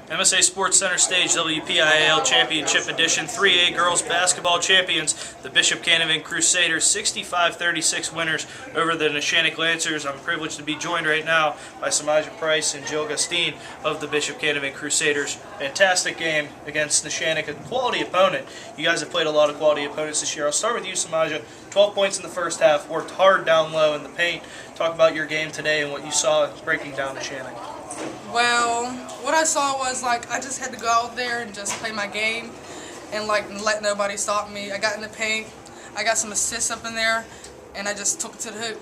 MSA Sports Center Stage WPIAL Championship Edition 3A Girls Basketball Champions, the Bishop Canevin Crusaders, 65-36 winners over the Neshannock Lancers. I'm privileged to be joined right now by Shamyjha Price and Gillan Gustine of the Bishop Canevin Crusaders. Fantastic game against Neshannock, a quality opponent. You guys have played a lot of quality opponents this year. I'll start with you, Shamyjha. 12 points in the first half, worked hard down low in the paint. Talk about your game today and what you saw breaking down Neshannock. Well, what I saw was I just had to go out there and just play my game and let nobody stop me. I got in the paint, I got some assists up in there, and I just took it to the hoop.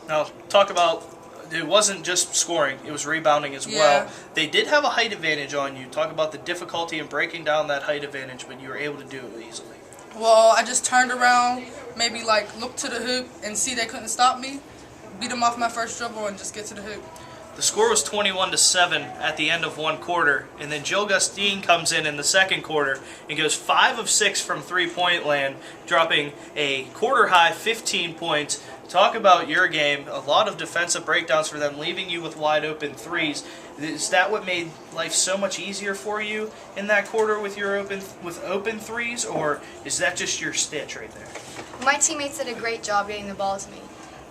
Now, talk about, it wasn't just scoring, it was rebounding as well. They did have a height advantage on you. Talk about the difficulty in breaking down that height advantage, but you were able to do it easily. Well, I just turned around, maybe looked to the hoop and see they couldn't stop me, beat them off my first dribble and just get to the hoop. The score was 21-7 at the end of one quarter, and then Gillan Gustine comes in the second quarter and goes 5 of 6 from three-point land, dropping a quarter-high 15 points. Talk about your game. A lot of defensive breakdowns for them, leaving you with wide-open threes. Is that what made life so much easier for you in that quarter with your open threes, or is that just your stitch right there? My teammates did a great job getting the ball to me.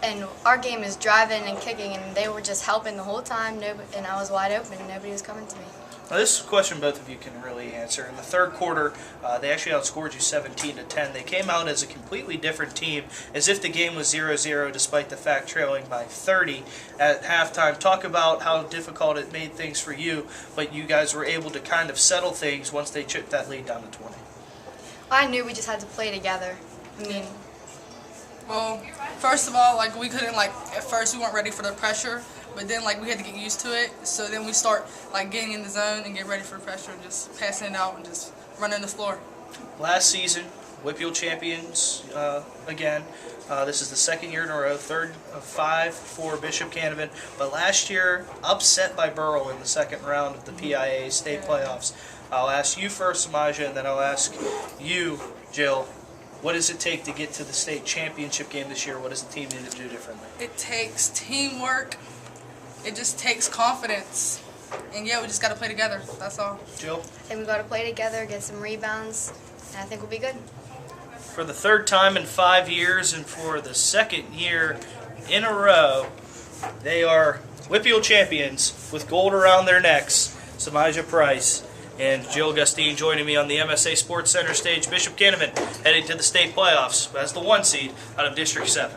And our game is driving and kicking, and they were just helping the whole time, and I was wide open, and nobody was coming to me. Now, this question both of you can really answer. In the third quarter, they actually outscored you 17-10. They came out as a completely different team, as if the game was 0-0, despite the fact trailing by 30 at halftime. Talk about how difficult it made things for you, but you guys were able to kind of settle things once they chipped that lead down to 20. I knew we just had to play together. Well, first of all, we couldn't, at first we weren't ready for the pressure, but then, we had to get used to it. So then we start, getting in the zone and get ready for the pressure and just passing it out and just running the floor. Last season, WPIAL champions again. This is the second year in a row, third of 5 for Bishop Canevin. But last year, upset by Burrell in the second round of the PIA state playoffs. I'll ask you first, Shamyjha, and then I'll ask you, Jill. What does it take to get to the state championship game this year? What does the team need to do differently? It takes teamwork. It just takes confidence. And yeah, we just got to play together. That's all. Jill? I think we've got to play together, get some rebounds, and I think we'll be good. For the third time in 5 years and for the second year in a row, they are WPIAL champions with gold around their necks. Shamyjha Price and Gillan Gustine joining me on the MSA Sports Center stage. Bishop Canevin heading to the state playoffs as the 1 seed out of District 7.